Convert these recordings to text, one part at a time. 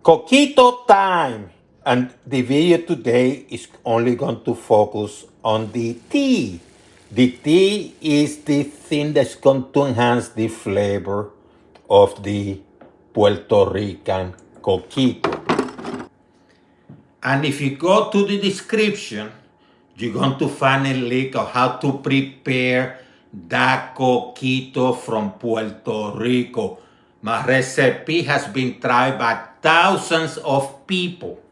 Coquito time! And the video today is only going to focus on the tea. The tea is the thing that's going to enhance the flavor of the Puerto Rican Coquito. And if you go to the description, you're going to find a link of how to prepare that coquito from Puerto Rico. My recipe has been tried by thousands of people.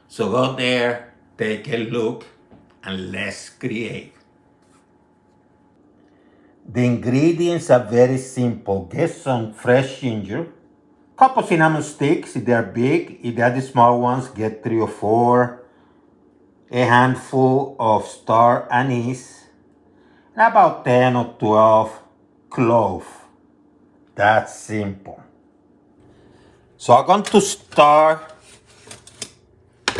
So go there, take a look, and let's create. The ingredients are very simple. Get some fresh ginger, couple cinnamon sticks if they're big. If they're the small ones, get 3 or 4. A handful of star anise, and about 10 or 12 cloves. That's simple. So I'm going to start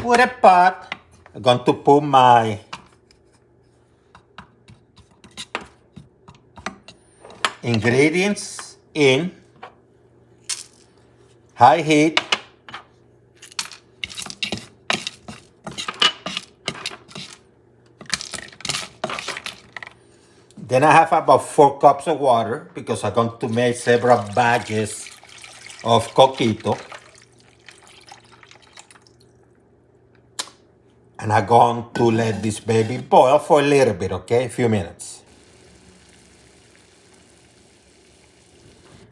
with a pot. I'm going to put my ingredients in high heat. Then I have about 4 cups of water because I'm going to make several batches of coquito. And I'm going to let this baby boil for a little bit, okay? A few minutes.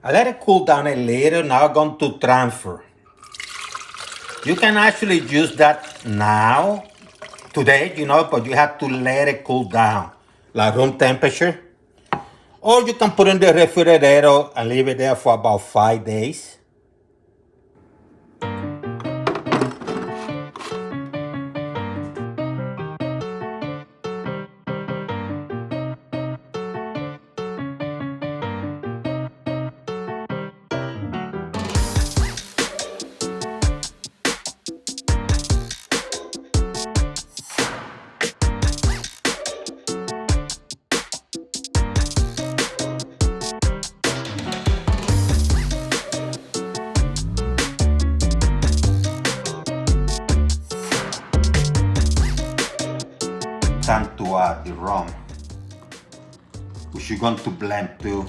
I let it cool down a little. Now I'm going to transfer. You can actually use that now, today, but you have to let it cool down, like room temperature. Or you can put it in the refrigerator and leave it there for about 5 days. Time to add the rum, which you're going to blend too.